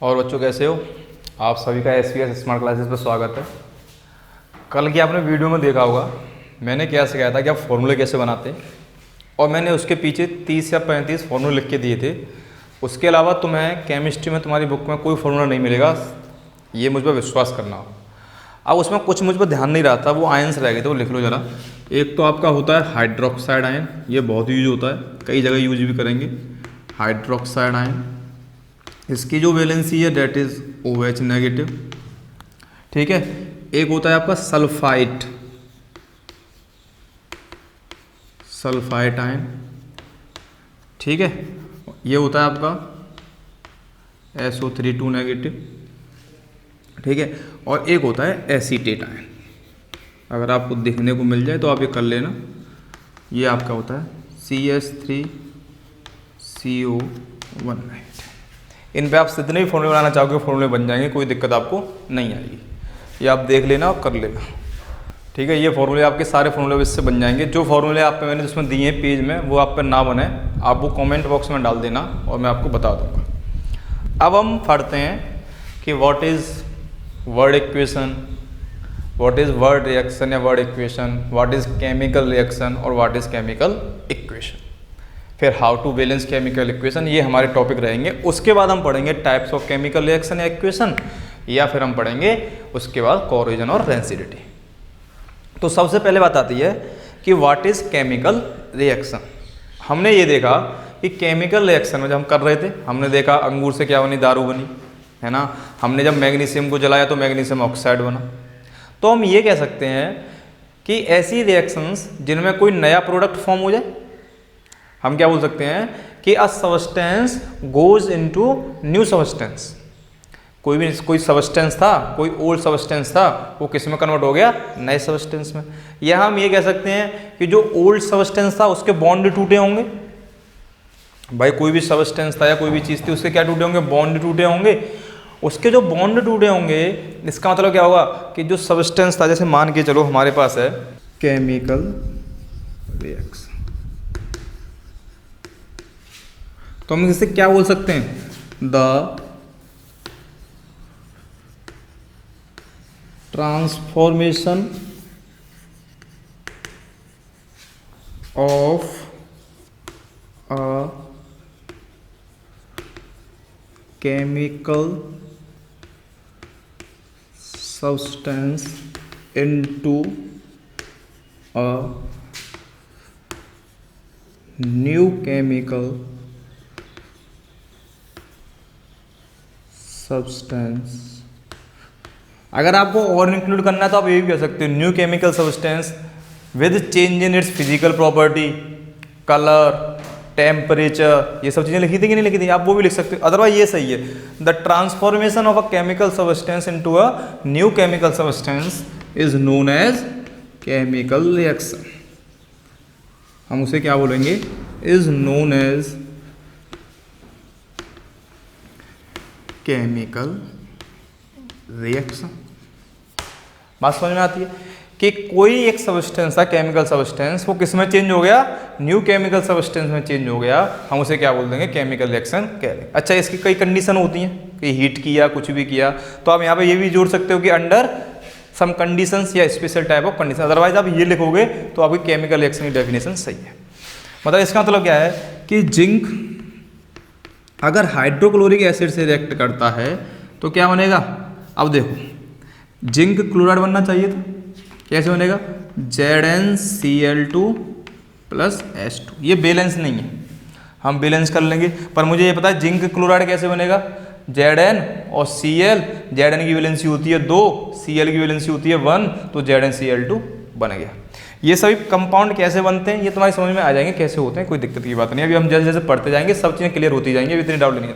और बच्चों कैसे हो? आप सभी का SPS स्मार्ट क्लासेस पर स्वागत है। कल की आपने वीडियो में देखा होगा मैंने क्या सिखाया था कि आप फॉर्मूले कैसे बनाते हैं, और मैंने उसके पीछे 30 या 35 फार्मूले लिख के दिए थे। उसके अलावा तुम्हें केमिस्ट्री में तुम्हारी बुक में कोई फार्मूला नहीं मिलेगा, ये मुझ पर विश्वास करना। अब उसमें कुछ मुझ पर ध्यान नहीं रहा था, वो आयन्स रह गए थे, वो लिख लो ज़रा। एक तो आपका होता है हाइड्रोक्साइड आयन, ये बहुत यूज होता है, कई जगह यूज भी करेंगे। हाइड्रोक्साइड आयन, इसकी जो वैलेंसी है डेट इज OH नेगेटिव, ठीक है। एक होता है आपका सल्फाइट, सल्फाइट आयन, ठीक है। ये होता है आपका SO3 नेगेटिव, ठीक है। और एक होता है एसीटेट आयन, अगर आपको देखने को मिल जाए तो आप ये कर लेना। ये आपका होता है CS3CO1। इन पे आप जितने भी फॉर्मूले बनाना चाहोगे फॉर्मूले बन जाएंगे, कोई दिक्कत आपको नहीं आएगी। ये आप देख लेना और कर लेना, ठीक है। ये फॉर्मूले आपके सारे फॉर्मूले इससे बन जाएंगे। जो फॉर्मूले आप पे मैंने जिसमें दिए हैं पेज में, वो आप पे ना बने, आप वो कमेंट बॉक्स में डाल देना और मैं आपको बता दूंगा। अब हम पढ़ते हैं कि what is word equation, what is word reaction या word equation, what is chemical reaction और व्हाट इज़ केमिकल इक्वेशन, फिर how to balance chemical equation, ये हमारे टॉपिक रहेंगे। उसके बाद हम पढ़ेंगे टाइप्स ऑफ केमिकल रिएक्शन या इक्वेशन, या फिर हम पढ़ेंगे उसके बाद कोरोजन और रेंसिडिटी। तो सबसे पहले बात आती है कि व्हाट इज़ केमिकल रिएक्शन। हमने ये देखा कि केमिकल रिएक्शन में जब हम कर रहे थे, हमने देखा अंगूर से क्या बनी, दारू बनी, है ना। हमने जब मैग्नीशियम को जलाया तो मैग्नीशियम ऑक्साइड बना। तो हम ये कह सकते हैं कि ऐसी रिएक्शंस जिनमें कोई नया प्रोडक्ट फॉर्म हो जाए, हम क्या बोल सकते हैं कि a substance goes into new substance. कोई सबस्टेंस था, कोई ओल्ड सबस्टेंस था, वो किस में कन्वर्ट हो गया, नए सबस्टेंस में। या हम ये कह सकते हैं कि जो ओल्ड सबस्टेंस था उसके बॉन्ड टूटे होंगे। भाई कोई भी सबस्टेंस था या कोई भी चीज़ थी, उसके क्या टूटे होंगे, बॉन्ड टूटे होंगे। उसके जो बॉन्ड टूटे होंगे, इसका मतलब क्या होगा कि जो सबस्टेंस था, जैसे मान के चलो हमारे पास है केमिकल रिएक्शन, तो हम इसे क्या बोल सकते हैं, the transformation of a chemical substance into a new chemical substance। अगर आपको और इंक्लूड करना है तो आप ये भी कह सकते हो new chemical substance with change in its physical property, colour, temperature, ये सब चीज़ें लिखी थी कि नहीं लिखी थी, आप वो भी लिख सकते हो। अदरवाइज ये सही है, the transformation of a chemical substance into a new chemical substance is known as chemical reaction. हम उसे क्या बोलेंगे, is known as chemical reaction. बात समझ में आती है कि कोई एक सब्सटेंस था, केमिकल सब्सटेंस, वो किस में चेंज हो गया, न्यू केमिकल सब्सटेंस में चेंज हो गया, हम उसे क्या बोल देंगे, केमिकल रिएक्शन कह देंगे। अच्छा, इसकी कई कंडीशन होती हैं कि हीट किया, कुछ भी किया, तो आप यहाँ पे ये भी जोड़ सकते हो कि अंडर सम कंडीशंस या special type of condition. Otherwise आप ये लिखोगे तो आपकी केमिकल रिएक्शन की डेफिनेशन सही है। मतलब इसका मतलब क्या है कि जिंक अगर हाइड्रोक्लोरिक एसिड से रिएक्ट करता है तो क्या बनेगा। अब देखो, जिंक क्लोराइड बनना चाहिए था, कैसे बनेगा, ZnCl2 + H2। ये बैलेंस नहीं है, हम बैलेंस कर लेंगे, पर मुझे ये पता है जिंक क्लोराइड कैसे बनेगा, Zn और Cl, Zn की वैलेंसी होती है 2, Cl की वैलेंसी होती है 1, तो ZnCl2 बन गया। ये सभी कंपाउंड कैसे बनते हैं ये तुम्हारी समझ में आ जाएंगे, कैसे होते हैं, कोई दिक्कत की बात नहीं। अभी हम जैसे जैसे पढ़ते जाएंगे सब चीज़ें क्लियर होती जाएंगी, अभी इतनी डाउट नहीं है।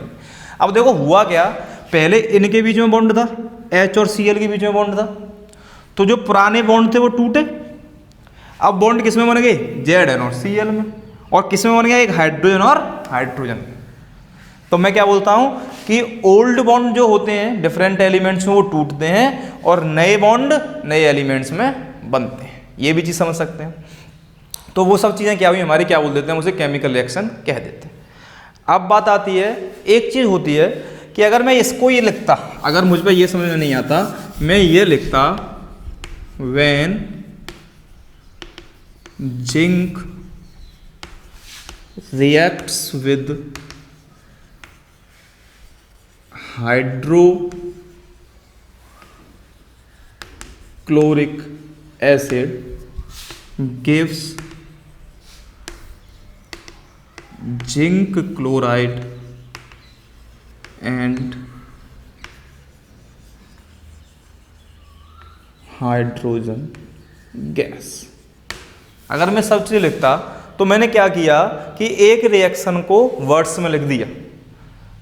अब देखो हुआ क्या, पहले इनके बीच में बॉन्ड था, H और Cl के बीच में बॉन्ड था, तो जो पुराने बॉन्ड थे वो टूटे। अब बॉन्ड किस में बन गए, Zn और Cl में, और किस में बन गया, एक हाइड्रोजन और हाइड्रोजन। तो मैं क्या बोलता हूं कि ओल्ड बॉन्ड जो होते हैं डिफरेंट एलिमेंट्स में वो टूटते हैं और नए बॉन्ड नए एलिमेंट्स में बनते हैं, ये भी चीज़ समझ सकते हैं। तो वो सब चीज़ें क्या हुई हमारी, क्या बोल देते हैं, उसे केमिकल रिएक्शन कह देते हैं। अब बात आती है, एक चीज़ होती है कि अगर मैं इसको ये लिखता, अगर मुझ पे ये समझ में नहीं आता, मैं ये लिखता when zinc reacts with hydrochloric acid gives zinc chloride and hydrogen gas. अगर मैं सब चीज़ लिखता तो मैंने क्या किया कि एक रिएक्शन को वर्ड्स में लिख दिया।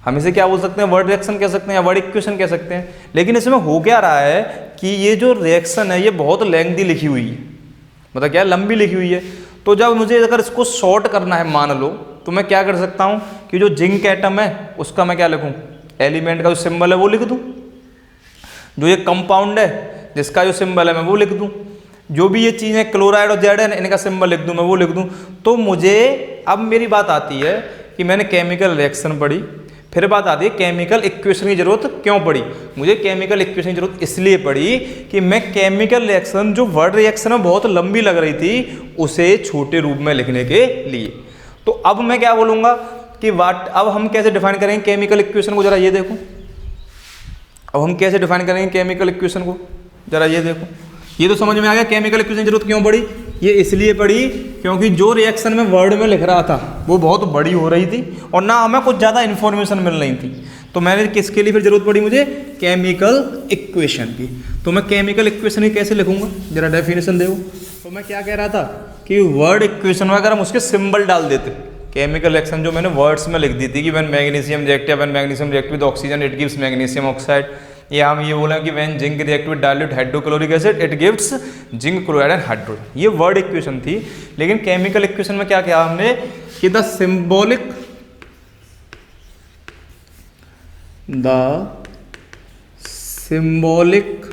हम इसे क्या बोल सकते हैं, वर्ड रिएक्शन कह सकते हैं या वर्ड इक्वेशन कह सकते हैं। लेकिन इसमें हो क्या रहा है कि ये जो रिएक्शन है ये बहुत लेंथी लिखी हुई है, मतलब क्या लंबी लिखी हुई है। तो जब मुझे अगर इसको शॉर्ट करना है मान लो, तो मैं क्या कर सकता हूँ कि जो जिंक एटम है उसका मैं क्या लिखूँ, एलिमेंट का जो सिंबल है वो लिख दूँ, जो ये कंपाउंड है जिसका जो सिंबल है मैं वो लिख दूँ, जो भी ये चीज़ें क्लोराइड और जेड है इनका सिंबल लिख दूँ मैं वो लिख दूँ। तो मुझे अब मेरी बात आती है कि मैंने केमिकल रिएक्शन पढ़ी, फिर बात आती है केमिकल इक्वेशन की जरूरत क्यों पड़ी। मुझे केमिकल इक्वेशन की जरूरत इसलिए पड़ी कि मैं केमिकल रिएक्शन जो वर्ड रिएक्शन है बहुत लंबी लग रही थी उसे छोटे रूप में लिखने के लिए। तो अब मैं क्या बोलूँगा कि अब हम कैसे डिफाइन करेंगे केमिकल इक्वेशन को, जरा ये देखो। अब हम कैसे डिफाइन करेंगे केमिकल इक्वेशन को, जरा ये देखो। ये तो समझ में आ गया केमिकल इक्वेशन की जरूरत क्यों पड़ी। ये इसलिए पड़ी क्योंकि जो रिएक्शन में वर्ड में लिख रहा था वो बहुत बड़ी हो रही थी और ना हमें कुछ ज़्यादा इन्फॉर्मेशन मिल रही थी। तो मैंने किसके लिए फिर जरूरत पड़ी मुझे, केमिकल इक्वेशन की। तो मैं केमिकल इक्वेशन ही कैसे लिखूंगा, जरा डेफिनेशन देखो। तो मैं क्या कह रहा था कि वर्ड इक्वेशन में अगर हम उसके सिंबल डाल देते, केमिकल रिएक्शन जो मैंने वर्ड्स में लिख दी थी कि when magnesium react, when magnesium react with oxygen it gives magnesium oxide, या हम ये बोला कि when zinc react with dilute hydrochloric acid it gives zinc chloride and hydrogen. ये वर्ड इक्वेशन थी। लेकिन केमिकल इक्वेशन में क्या किया हमने कि the symbolic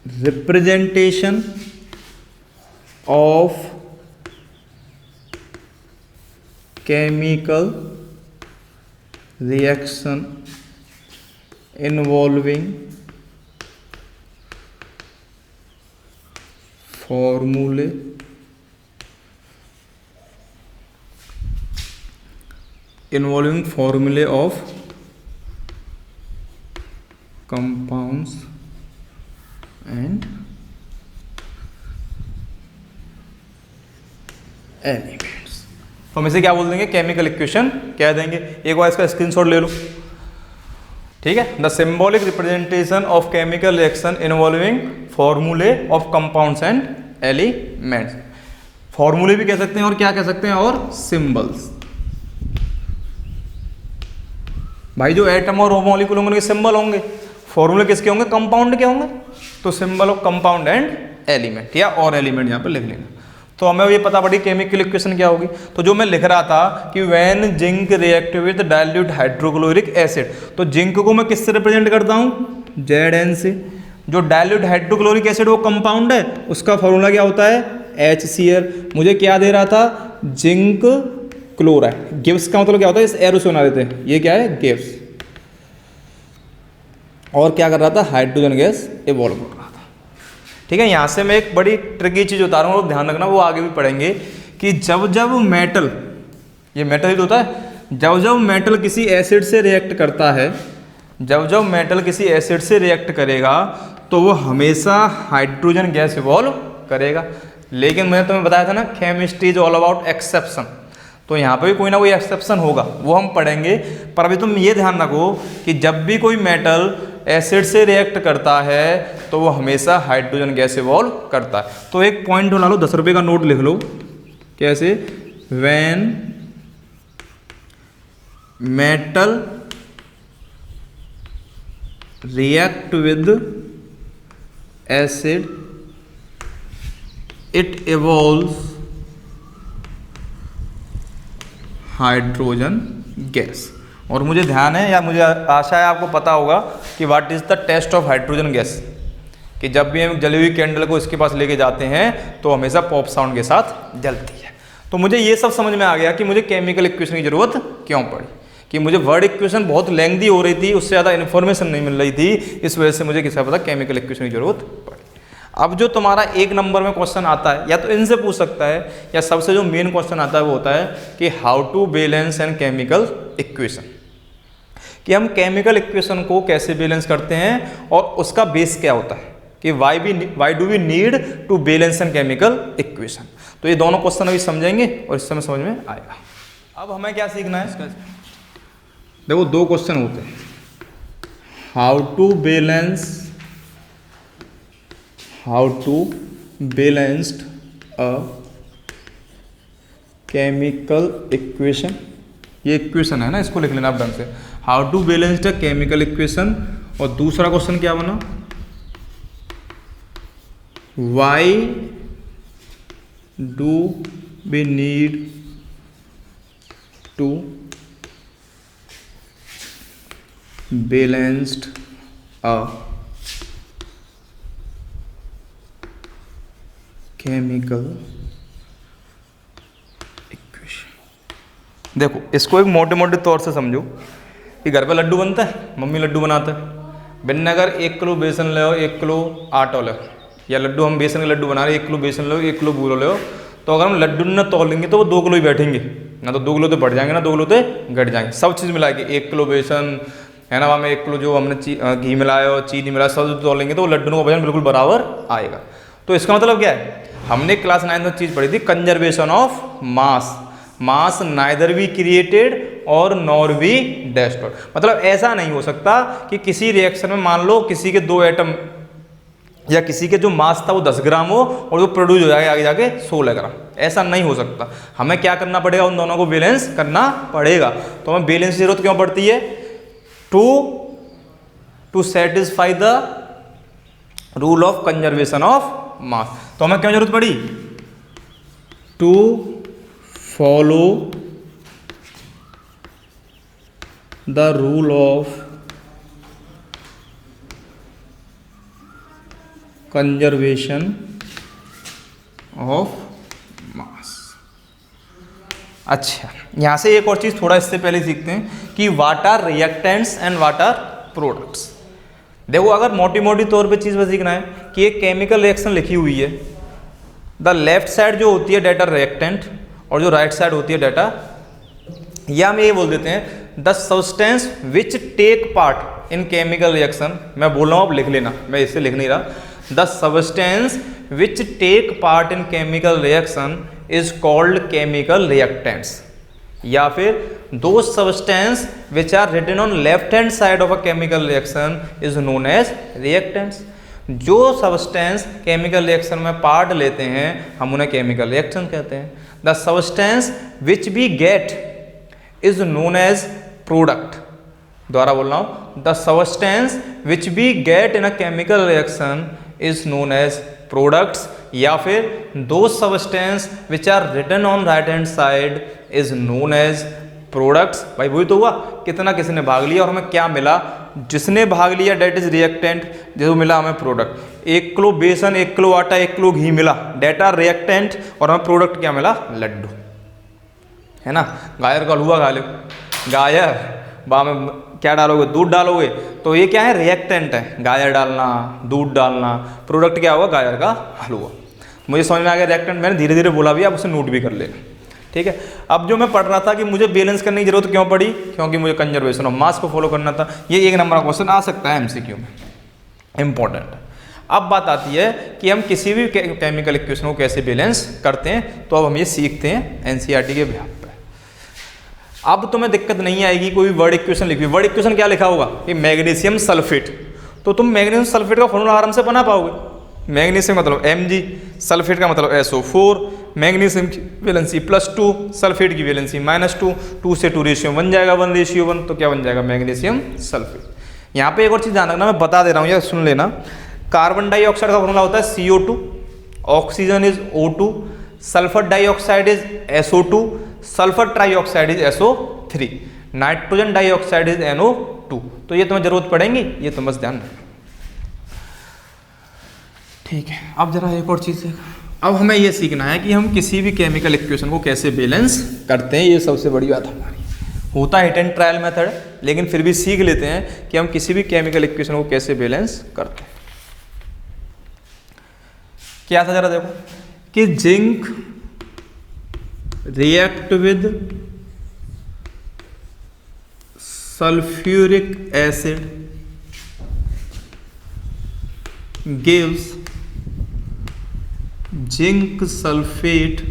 representation of chemical reaction involving formulae of compounds and elements. तो हम इसे क्या बोल देंगे, केमिकल इक्वेशन कह देंगे। एक बार इसका स्क्रीनशॉट ले लो, ठीक है। The symbolic representation of chemical reaction involving फॉर्मूले ऑफ कंपाउंड्स एंड एलिमेंट्स। फॉर्मूले भी कह सकते हैं और क्या कह सकते हैं, और सिंबल्स। भाई जो एटम और मॉलिक्यूल होंगे उनके सिंबल होंगे, फॉर्मूले किसके होंगे, कंपाउंड के होंगे। तो symbol of compound and element या और एलिमेंट यहाँ पर लिख लेना। तो हमें ये पता पड़ी केमिकल इक्वेशन क्या होगी। तो जो मैं लिख रहा था कि when zinc react with dilute hydrochloric acid, तो जिंक को मैं किससे रिप्रेजेंट करता हूँ, Zn से। जो डाइल्यूट हाइड्रोक्लोरिक एसिड वो कंपाउंड है, उसका फॉर्मूला क्या होता है, HCl। मुझे क्या दे रहा था, जिंक क्लोराइड। गिव्स का मतलब क्या होता है, इस एरो से बना देते हैं, ये क्या है, गिव्स। और क्या कर रहा था, हाइड्रोजन गैस इवॉल्व कर रहा था। ठीक है। यहाँ से मैं एक बड़ी ट्रिकी चीज़ बता रहा हूँ, ध्यान रखना, वो आगे भी पढ़ेंगे कि जब जब मेटल, ये मेटल ही तो होता है, जब जब मेटल किसी एसिड से रिएक्ट करता है, जब जब मेटल किसी एसिड से रिएक्ट करेगा तो वो हमेशा हाइड्रोजन गैस इवॉल्व करेगा। लेकिन मैंने तुम्हें बताया था ना, chemistry is all about exception. तो यहाँ पे भी कोई ना कोई एक्सेप्शन होगा, वो हम पढ़ेंगे। पर अभी तुम ये ध्यान रखो कि जब भी कोई मेटल एसिड से रिएक्ट करता है तो वो हमेशा हाइड्रोजन गैस इवॉल्व करता है। तो एक पॉइंट बना लो, 10 रुपये का नोट लिख लो। कैसे, when metal react with acid it evolves hydrogen gas. और मुझे ध्यान है या मुझे आशा है आपको पता होगा कि what is the test of hydrogen gas, कि जब भी हम जली हुई कैंडल को इसके पास लेके जाते हैं तो हमेशा पॉप साउंड के साथ जलती है। तो मुझे ये सब समझ में आ गया कि मुझे केमिकल इक्वेशन की ज़रूरत क्यों पड़ी, कि मुझे वर्ड इक्वेशन बहुत लेंथी हो रही थी, उससे ज़्यादा इन्फॉर्मेशन नहीं मिल रही थी, इस वजह से मुझे किसका पता केमिकल इक्वेशन की ज़रूरत पड़ी। अब जो तुम्हारा 1 नंबर में क्वेश्चन आता है, या तो इनसे पूछ सकता है, या सबसे जो मेन क्वेश्चन आता है वो होता है कि how to balance an chemical equation, कि हम केमिकल इक्वेशन को कैसे बैलेंस करते हैं और उसका बेस क्या होता है, कि why do we need to balance an chemical equation. तो ये दोनों क्वेश्चन अभी समझेंगे और इस समय समझ में आएगा। अब हमें क्या सीखना है इसका, देखो 2 क्वेश्चन होते हैं, how to balanced a chemical equation, ये इक्वेशन है ना, इसको लिख लेना आप ढंग से, how to balanced a chemical equation. और दूसरा क्वेश्चन क्या बना, why do we need to balanced a chemical equation. देखो इसको एक मोटे मोटे तौर से समझो कि घर पे लड्डू बनता है, मम्मी लड्डू बनाते हैं, बिन अगर 1 किलो बेसन ले 1 किलो आटा ले, या लड्डू हम बेसन के लड्डू बना रहे 1 किलो बेसन लो 1 किलो बूरो ले, तो अगर हम लड्डू न तोल लेंगे तो वो 2 किलो ही बैठेंगे ना, तो 2 किलो तो बढ़ जाएंगे ना 2 किलो तो घट जाएंगे। सब चीज़ मिला के 1 किलो बेसन है ना, वहाँ में 1 किलो जो हमने घी मिलाया और चीनी मिलाया, सब तोलेंगे तो वो लड्डू का वजन बिल्कुल बराबर आएगा। तो इसका मतलब क्या है, हमने क्लास 9 में चीज़ पढ़ी थी conservation of mass, mass neither be created और नॉर बी डेस्ट्रॉयड। मतलब ऐसा नहीं हो सकता कि किसी रिएक्शन में मान लो किसी के 2 एटम या किसी के जो मास था वो 10 ग्राम हो और वो प्रोड्यूस हो जाएगा आगे जाके 16 ग्राम, ऐसा नहीं हो सकता। हमें क्या करना पड़ेगा, उन दोनों को बैलेंस करना पड़ेगा। तो हमें बैलेंस की जरूरत क्यों पड़ती है, to satisfy the rule of conservation of mass. तो हमें क्यों जरूरत पड़ी, to follow the rule of conservation of mass. अच्छा, यहाँ से एक और चीज़ थोड़ा इससे पहले सीखते हैं कि what are reactants and what are products. देखो अगर मोटी मोटी तौर पे चीज़ में सीखना है कि एक केमिकल रिएक्शन लिखी हुई है, द लेफ्ट साइड जो होती है डेटा रिएक्टेंट और जो राइट साइड होती है डेटा, या हम ये बोल देते हैं the substance which take part in chemical reaction. मैं बोल रहा हूँ, आप लिख लेना, मैं इससे लिख नहीं रहा। The substance which take part in chemical reaction is called chemical reactants, या फिर दो substance which are written on left hand side of a chemical reaction is known as reactants. जो सब्सटेंस केमिकल रिएक्शन में part लेते हैं हम उन्हें chemical reaction कहते हैं। The substance which we get is known as product. दोबारा बोल रहा हूँ, the substance which we get in a chemical reaction is known as products, या फिर दो substance which are written on right hand side is known as products. भाई वही तो हुआ, कितना किसने भाग लिया और हमें क्या मिला, जिसने भाग लिया डेट इज रिएक्टेंट, जो मिला हमें प्रोडक्ट। 1 किलो बेसन, 1 किलो आटा, 1 किलो घी मिला, डेटा रिएक्टेंट, और हमें प्रोडक्ट क्या मिला, लड्डू, है ना। गायर का हलवा खा लो, गायर बा में क्या डालोगे, दूध डालोगे, तो ये क्या है, रिएक्टेंट है, गायर डालना, दूध डालना, प्रोडक्ट क्या होगा, गायर का हलवा। मुझे समझ में आ गया रिएक्टेंट, मैंने धीरे धीरे बोला भी, आप उसे नोट भी कर लेना, ठीक है। अब जो मैं पढ़ रहा था कि मुझे बैलेंस करने की जरूरत क्यों पड़ी, क्योंकि मुझे कंजर्वेशन ऑफ मास को फॉलो करना था। ये 1 नंबर का क्वेश्चन आ सकता है एमसीक्यू में, इंपॉर्टेंट। अब बात आती है कि हम किसी भी केमिकल इक्वेशन को कैसे बैलेंस करते हैं, तो अब हम ये सीखते हैं एनसीईआरटी के बिहाफ पे। अब तुम्हें दिक्कत नहीं आएगी, कोई वर्ड इक्वेशन लिखी, वर्ड इक्वेशन क्या लिखा होगा कि मैग्नीशियम सल्फेट, तो तुम मैग्नीशियम सल्फेट का फॉर्मूला आराम से बना पाओगे। मैग्नीशियम मतलब Mg, सल्फेट का मतलब SO4, मैग्नीशियम की वैलेंसी +2, सल्फेट की वैलेंसी -2, 2 से 2 रेशियो बन जाएगा 1:1, तो क्या बन जाएगा, मैग्नीशियम सल्फेट। यहाँ पे एक और चीज़ ध्यान रखना, मैं बता दे रहा हूँ, यार सुन लेना। कार्बन डाइऑक्साइड का फॉर्मूला होता है CO2, oxygen is O2, sulphur dioxide is SO2, sulphur trioxide is SO3, nitrogen dioxide is NO2। तो ये तुम्हें जरूरत पड़ेगी, ये तुम बस ध्यान रखना, ठीक है। अब जरा एक और चीज़ अब हमें ये सीखना है कि हम किसी भी केमिकल इक्वेशन को कैसे बैलेंस करते हैं, ये सबसे बड़ी बात हमारी। होता है हिट एंड ट्रायल मेथड, लेकिन फिर भी सीख लेते हैं कि हम किसी भी केमिकल इक्वेशन को कैसे बैलेंस करते हैं। क्या था जरा देखो कि zinc react with sulphuric acid gives zinc sulphate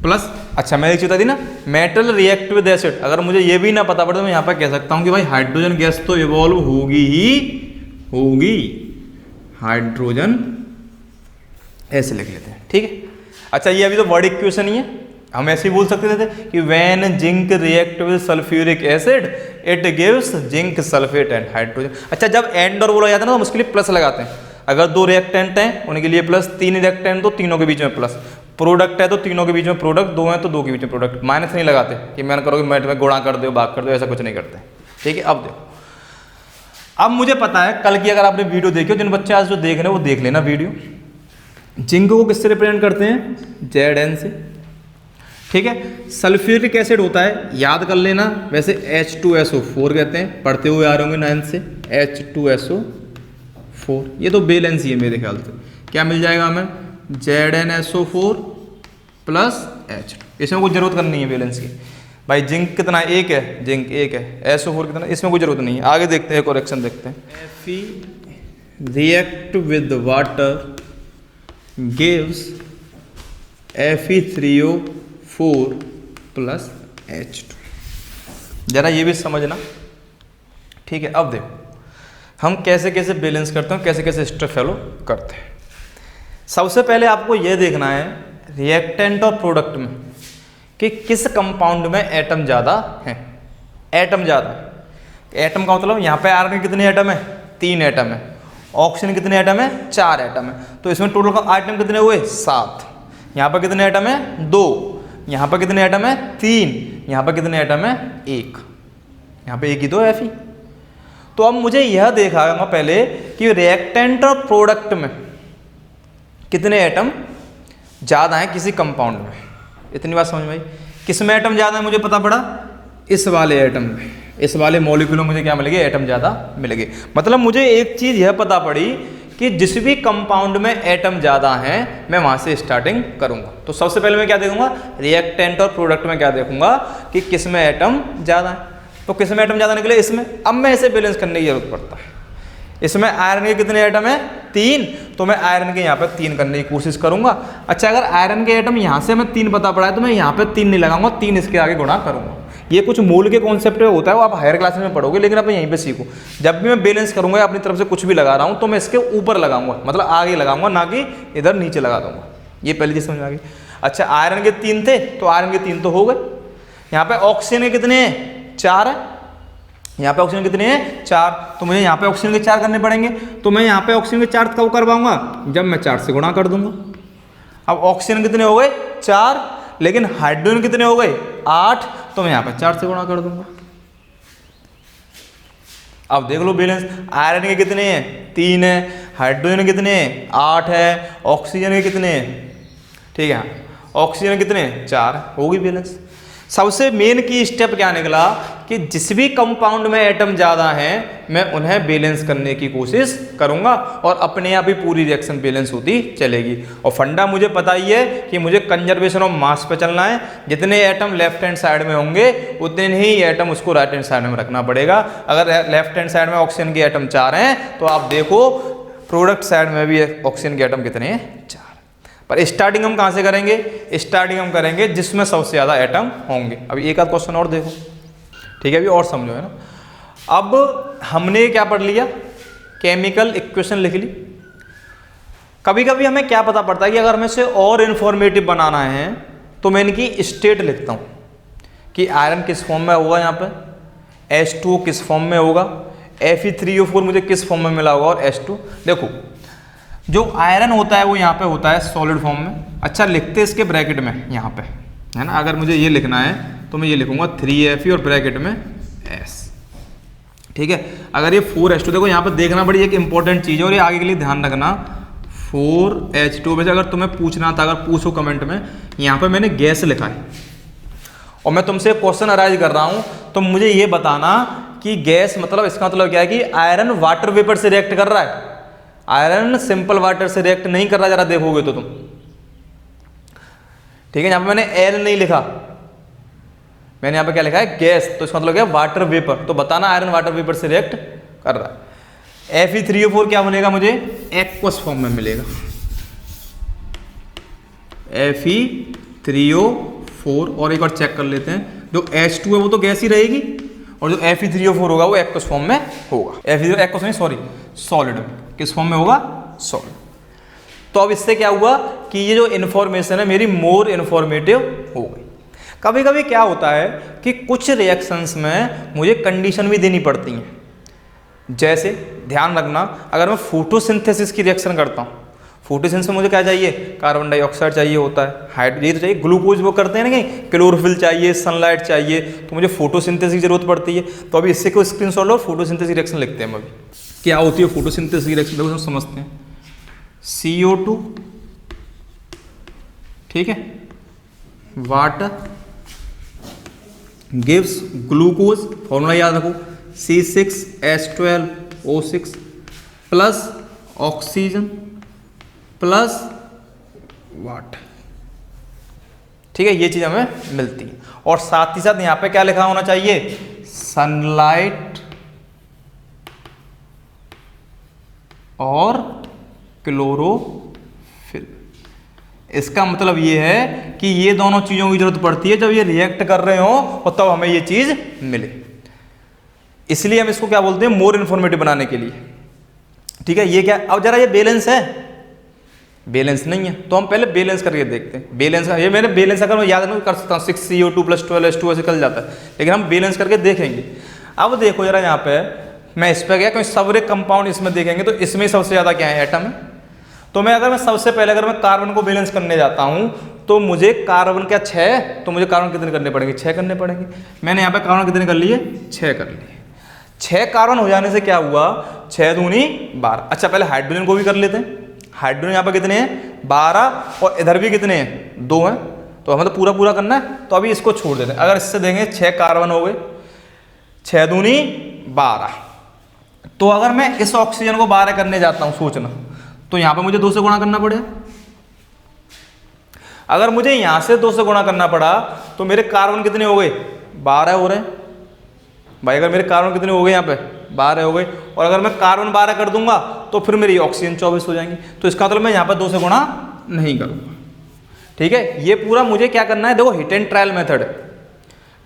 plus, अच्छा मैंने एक चीज बता दी ना, मेटल रिएक्ट विद एसिड। अगर मुझे ये भी ना पता पड़े तो मैं यहाँ पर कह सकता हूँ कि भाई हाइड्रोजन गैस तो इवॉल्व होगी ही होगी, हाइड्रोजन ऐसे लिख लेते हैं, ठीक है। अच्छा ये अभी तो वर्ड इक्वेशन ही है, हम ऐसे ही बोल सकते थे कि when zinc react with sulphuric acid it gives zinc sulphate and hydrogen. अच्छा जब एंड और बोला जाता है ना तो हम उसके लिए प्लस लगाते हैं। अगर 2 रिएक्टेंट हैं उनके लिए प्लस, 3 रिएक्टेंट तो तीनों के बीच में प्लस, प्रोडक्ट है तो तीनों के बीच में प्रोडक्ट, 2 हैं तो 2 के बीच में प्रोडक्ट। माइनस नहीं लगाते कि मैंने करोगे मैथ में गुणा कर दो भाग कर दो, ऐसा कुछ नहीं करते, ठीक है। अब देखो, अब मुझे पता है कल की अगर आपने वीडियो देखी हो, जिन बच्चे आज जो देख रहे हैं वो देख लेना वीडियो। जिंक को किससे रिप्रेजेंट करते हैं? Zn से, ठीक है। सल्फ्यूरिक एसिड होता है, याद कर लेना, वैसे H2SO4 कहते हैं, पढ़ते हुए आ रहे होंगे 9th से, H2SO4। ये तो बैलेंस ही है मेरे ख्याल से। क्या मिल जाएगा हमें? ZnSO4 plus H2। इसमें कोई जरूरत करनी है बैलेंस की। भाई जिंक कितना? 1 है, जिंक 1 है, SO4 कितना? इसमें कोई जरूरत नहीं है। आगे देखते हैं, करेक्शन देखते हैं। Fe react with water gives Fe3O4 plus H2। जरा ये भी समझना, ठीक है। अब देखो हम कैसे कैसे बैलेंस करते हैं, कैसे कैसे स्टेप फॉलो करते हैं। सबसे पहले आपको यह देखना है रिएक्टेंट और प्रोडक्ट में कि किस कंपाउंड में एटम ज़्यादा है। एटम ज़्यादा है, एटम का मतलब यहाँ पे आयरन के कितने एटम है? 3 एटम है। ऑक्सीजन कितने एटम है? 4 एटम है। तो इसमें टोटल आइटम कितने हुए? 7। यहाँ पर कितने एटम है? 2। यहाँ पर कितने एटम है? 3। यहाँ पर कितने एटम है? 1। यहाँ पे 1 ही तो है Fe। तो अब मुझे यह देखना पहले कि रिएक्टेंट और प्रोडक्ट में कितने एटम ज़्यादा हैं किसी कंपाउंड में। इतनी बात समझ में आई? किस में एटम ज़्यादा है मुझे पता पड़ा? इस वाले एटम में, इस वाले मॉलिक्यूल में मुझे क्या मिलेगी? एटम ज़्यादा मिलेगी। मतलब मुझे एक चीज़ यह पता पड़ी कि जिस भी कंपाउंड में एटम ज़्यादा हैं मैं वहाँ से स्टार्टिंग करूँगा। तो सबसे पहले मैं क्या देखूँगा? रिएक्टेंट और प्रोडक्ट में क्या देखूँगा कि किस में एटम ज़्यादा है। तो किस में एटम ज़्यादा निकले? इसमें। अब मैं इसे बैलेंस करने की जरूरत पड़ता है। इसमें आयरन के कितने एटम है? 3। तो मैं आयरन के यहाँ पे 3 करने की कोशिश करूँगा। अच्छा अगर आयरन के एटम यहाँ से मैं 3 पता पड़ा है तो मैं यहाँ पे 3 नहीं लगाऊंगा, 3 इसके आगे गुणा करूँगा। ये कुछ मूल के कॉन्सेप्ट में होता है, वो आप हायर क्लासेस में पढ़ोगे, लेकिन आप यहीं पे सीखो। जब भी मैं बैलेंस करूँगा अपनी तरफ से कुछ भी लगा रहा हूँ तो मैं इसके ऊपर लगाऊंगा, मतलब आगे लगाऊंगा, ना कि इधर नीचे लगा दूंगा। ये पहली चीज़ समझ में आ गई। अच्छा आयरन के 3 थे तो आयरन के 3 तो हो गए। यहाँ पे ऑक्सीजन के कितने हैं? 4 है। यहाँ पे ऑक्सीजन कितने हैं? 4। तो मुझे यहाँ पे ऑक्सीजन के 4 करने पड़ेंगे। तो मैं यहाँ पे ऑक्सीजन के 4 कब करवाऊंगा? जब मैं 4 से गुणा कर दूंगा। अब ऑक्सीजन कितने हो गए? 4। लेकिन हाइड्रोजन कितने हो गए? 8। तो मैं यहाँ पे 4 से गुणा कर दूंगा। अब देख लो बैलेंस। आयरन के कितने हैं? 3 है। हाइड्रोजन कितने हैं? 8 है। ऑक्सीजन के कितने हैं? ठीक है, ऑक्सीजन कितने? 4। होगी बैलेंस। सबसे मेन की स्टेप क्या निकला कि जिस भी कंपाउंड में एटम ज़्यादा हैं मैं उन्हें बैलेंस करने की कोशिश करूंगा और अपने आप ही पूरी रिएक्शन बैलेंस होती चलेगी। और फंडा मुझे पता ही है कि मुझे कंजर्वेशन ऑफ मास पे चलना है। जितने एटम लेफ्ट हैंड साइड में होंगे उतने ही एटम उसको राइट हैंड साइड में रखना पड़ेगा। अगर लेफ्ट हैंड साइड में ऑक्सीजन के एटम 4 हैं तो आप देखो प्रोडक्ट साइड में भी ऑक्सीजन के एटम कितने हैं? 4। पर स्टार्टिंग हम कहाँ से करेंगे? स्टार्टिंग हम करेंगे जिसमें सबसे ज़्यादा एटम होंगे। अभी एक आध क्वेश्चन और देखो, ठीक है, अभी और समझो, है ना। अब हमने क्या पढ़ लिया? केमिकल इक्वेशन लिख ली। कभी कभी हमें क्या पता पड़ता है कि अगर हमें से और इन्फॉर्मेटिव बनाना है तो मैं इनकी स्टेट लिखता हूँ कि आयरन किस फॉर्म में होगा, यहाँ पे H2 किस फॉर्म में होगा, Fe3O4 मुझे किस फॉर्म में मिला होगा और H2। देखो जो आयरन होता है वो यहाँ पे होता है सॉलिड फॉर्म में। अच्छा लिखते इसके ब्रैकेट में यहाँ पे, है ना। अगर मुझे ये लिखना है तो मैं ये लिखूंगा 3Fe और ब्रैकेट में S, ठीक है। अगर ये 4H2, देखो यहाँ पर देखना बड़ी एक इंपॉर्टेंट चीज़ है और ये आगे के लिए ध्यान रखना, 4H2 वैसे अगर तुम्हें पूछना था, अगर पूछो कमेंट में, यहाँ पर मैंने गैस लिखा है और मैं तुमसे क्वेश्चन अराइज कर रहा हूँ, तो मुझे ये बताना कि गैस मतलब इसका मतलब क्या है कि आयरन वाटर वेपर से रिएक्ट कर रहा है, आयरन सिंपल वाटर से रिएक्ट नहीं कर रहा, जरा देखोगे तो तुम। ठीक है, यहाँ पे मैंने एल नहीं लिखा, मैंने यहाँ पे क्या लिखा है, गैस, तो इसका मतलब क्या है, वाटर वेपर। तो बताना आयरन वाटर वेपर से रिएक्ट कर रहा है। Fe3O4 क्या बनेगा, मुझे एक्वस फॉर्म में मिलेगा, Fe3O4। और एक बार चेक कर लेते हैं, जो H2 है वो तो गैस ही रहेगी और जो Fe3O4 होगा वो एक्वस फॉर्म में होगा, एक्वस नहीं सॉरी सॉलिड में। किस फॉर्म में होगा, सॉलिड। तो अब इससे क्या हुआ कि ये जो इन्फॉर्मेशन है मेरी मोर इन्फॉर्मेटिव हो गई। कभी कभी क्या होता है कि कुछ रिएक्शंस में मुझे कंडीशन भी देनी पड़ती हैं, जैसे ध्यान रखना, अगर मैं फोटोसिंथेसिस की रिएक्शन करता हूँ, फोटोसिंथेसिस में मुझे क्या चाहिए, कार्बन डाइऑक्साइड चाहिए होता है, हाइड्रोजन ये तो चाहिए, ग्लूकोज वो करते हैं ना, कहीं क्लोरोफिल चाहिए, सनलाइट चाहिए, तो मुझे फोटोसिंथेसिस की जरूरत पड़ती है। तो अभी इससे कोई स्क्रीनशॉट लो, फोटोसिंथेसिस रिएक्शन लिखते हैं हम अभी। क्या होती है फोटोसिंथेसिस रिएक्शन, देखो समझते हैं। CO2, ठीक है, वाटर गिव्स ग्लूकोज, फॉर्मूला याद रखो, C6H12O6 plus oxygen plus water. ठीक है, ये चीज हमें मिलती है। और साथ ही साथ यहां पे क्या लिखा होना चाहिए, सनलाइट और क्लोरोफिल। इसका मतलब ये है कि ये दोनों चीजों की जरूरत पड़ती है जब ये रिएक्ट कर रहे हो और तब हमें ये चीज मिले। इसलिए हम इसको क्या बोलते हैं, मोर इन्फॉर्मेटिव बनाने के लिए। ठीक है, ये क्या, अब जरा ये बैलेंस है, बैलेंस नहीं है, तो हम पहले बैलेंस करके देखते हैं। बैलेंस का ये मैंने बैलेंस अगर मैं याद नहीं कर सकता हूँ, 6CO2 + 12H2 ऐसे निकल जाता है, लेकिन हम बैलेंस करके देखेंगे। अब देखो जरा यहाँ पे मैं इस पर गया, क्योंकि सारे कंपाउंड इसमें देखेंगे तो इसमें सबसे ज़्यादा क्या है, एटम है। तो मैं सबसे पहले अगर मैं कार्बन को बैलेंस करने जाता हूँ तो मुझे कार्बन क्या 6, तो मुझे कार्बन कितने करने पड़ेंगे, 6 करने पड़ेंगे। मैंने यहाँ पे कार्बन कितने कर लिए, 6 कर लिए। 6 कार्बन हो जाने से क्या हुआ, 6 दूनी 12। अच्छा पहले हाइड्रोजन को भी कर लेते हैं। हाइड्रोजन यहाँ पे कितने हैं, 12, और इधर भी कितने हैं, 2 हैं। तो हमें तो पूरा पूरा करना है, तो अभी इसको छोड़ देते हैं। अगर इससे देंगे 6 कार्बन हो गए, 6 दूनी 12। तो अगर मैं इस ऑक्सीजन को 12 करने जाता हूँ, सोचना, तो यहाँ पे मुझे 2 से गुणा करना पड़ेगा। अगर मुझे यहाँ से 2 से गुणा करना पड़ा तो मेरे कार्बन कितने हो गए, 12 हो रहे हैं भाई। अगर मेरे कार्बन कितने हो गए, यहाँ पे 12 हो गए, और अगर मैं कार्बन 12 कर दूंगा तो फिर मेरी ऑक्सीजन 24 हो जाएंगी। तो इसका मतलब मैं यहाँ पे 2 से गुणा नहीं करूँगा। ठीक है, ये पूरा मुझे क्या करना है, देखो हिट एंड ट्रायल मेथड है,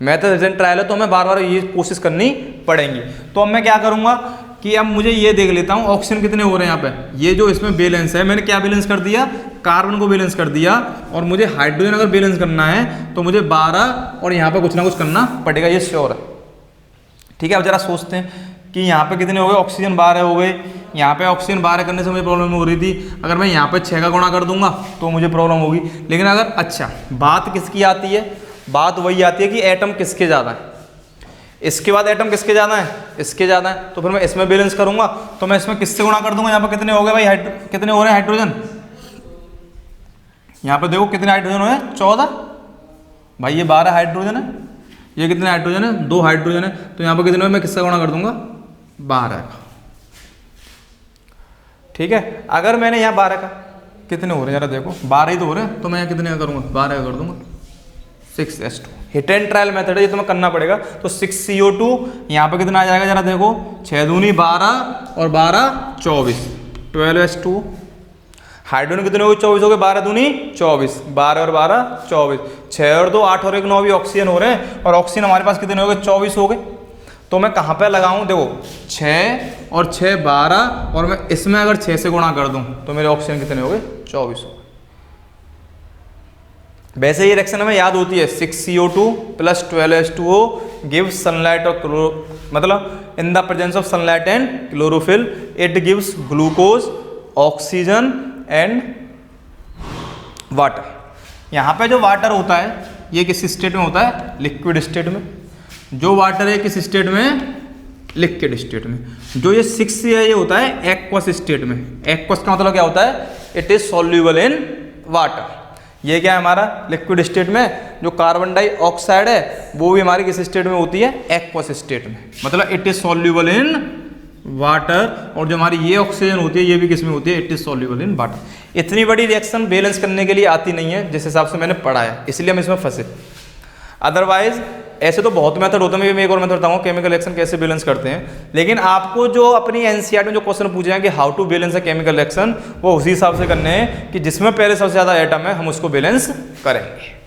हिट एंड ट्रायल है, तो हमें बार बार ये कोशिश करनी पड़ेगी। तो अब मैं क्या करूँगा कि अब मुझे ये देख लेता हूँ ऑक्सीजन कितने हो रहे हैं यहाँ पे। ये जो इसमें बैलेंस है, मैंने क्या बैलेंस कर दिया, कार्बन को बैलेंस कर दिया, और मुझे हाइड्रोजन अगर बैलेंस करना है तो मुझे 12 और यहाँ पे कुछ ना कुछ करना पड़ेगा, ये श्योर है। ठीक है, अब जरा सोचते हैं कि यहाँ पे कितने हो गए, ऑक्सीजन 12 हो गए। यहाँ पे ऑक्सीजन 12 करने से मुझे प्रॉब्लम हो रही थी, अगर मैं यहाँ पे 6 का गुणा कर दूंगा तो मुझे प्रॉब्लम होगी। लेकिन अगर अच्छा बात किसकी आती है, बात वही आती है कि एटम किसके ज़्यादा है, इसके बाद एटम किसके ज़्यादा है, इसके ज़्यादा है। तो फिर मैं इसमें बैलेंस करूंगा, तो मैं इसमें किससे गुणा कर दूंगा। यहाँ पे कितने हो गए भाई, कितने हो रहे हैं हाइड्रोजन, यहाँ पे देखो कितने हाइड्रोजन हुए, 14 भाई। ये 12 हाइड्रोजन है, ये कितने हाइड्रोजन है, 2 हाइड्रोजन है। तो यहाँ पे कितने हुए, मैं किससे गुणा कर दूंगा, 12 का। ठीक है, अगर मैंने यहाँ 12 का, कितने हो रहे हैं जरा देखो, 12 ही तो हो रहे हैं, तो मैं यहाँ कितने का करूँगा, 12 का कर दूंगा, 6H2। Hit and trial method है, ये तुम्हें करना पड़ेगा। तो 6CO2 यहाँ पे कितना आ जाएगा जरा देखो, 6 दूनी 12 और 12 24, 12H2। हाइड्रोजन कितने हो गए, 24 हो गए, 12 दूनी 24, 12 और 12 24, 6 और 2 8 और 1 9 भी ऑक्सीजन हो रहे हैं। और ऑक्सीजन हमारे पास कितने हो गए, 24 हो गए। तो मैं कहाँ पे लगाऊं, देखो 6 और 6 12, और मैं इसमें अगर 6 से गुणा कर दूं तो मेरे ऑक्सीजन कितने हो गए, 24 हो गए। वैसे ये रिएक्शन हमें याद होती है, 6CO2 + 12H2O गिव्स सनलाइट और मतलब in the presence of sunlight and chlorophyll it gives glucose, oxygen and water. यहाँ पे जो वाटर होता है ये किस स्टेट में होता है, लिक्विड स्टेट में। जो वाटर है किस स्टेट में, लिक्विड स्टेट में। जो ये 6 है ये होता है एक्वस स्टेट में। एक्वस का मतलब क्या होता है? It is soluble in water. ये क्या है हमारा लिक्विड स्टेट में। जो कार्बन डाइऑक्साइड है वो भी हमारी किस स्टेट में होती है? एक्वस स्टेट में, मतलब it is soluble in water. और जो हमारी ये ऑक्सीजन होती है ये भी किस में होती है? It is soluble in water. इतनी बड़ी रिएक्शन बैलेंस करने के लिए आती नहीं है जिस हिसाब से मैंने पढ़ा है, इसलिए हम इसमें फंसे। अदरवाइज ऐसे तो बहुत मेथड होता है। मैं एक और मेथड बताऊंगा केमिकल रिएक्शन कैसे बैलेंस करते हैं, लेकिन आपको जो अपनी एनसीईआरटी में जो क्वेश्चन पूछे हैं कि how to balance a chemical reaction, वो उसी हिसाब से करने हैं कि जिसमें पहले सबसे ज़्यादा एटम है हम उसको बैलेंस करेंगे।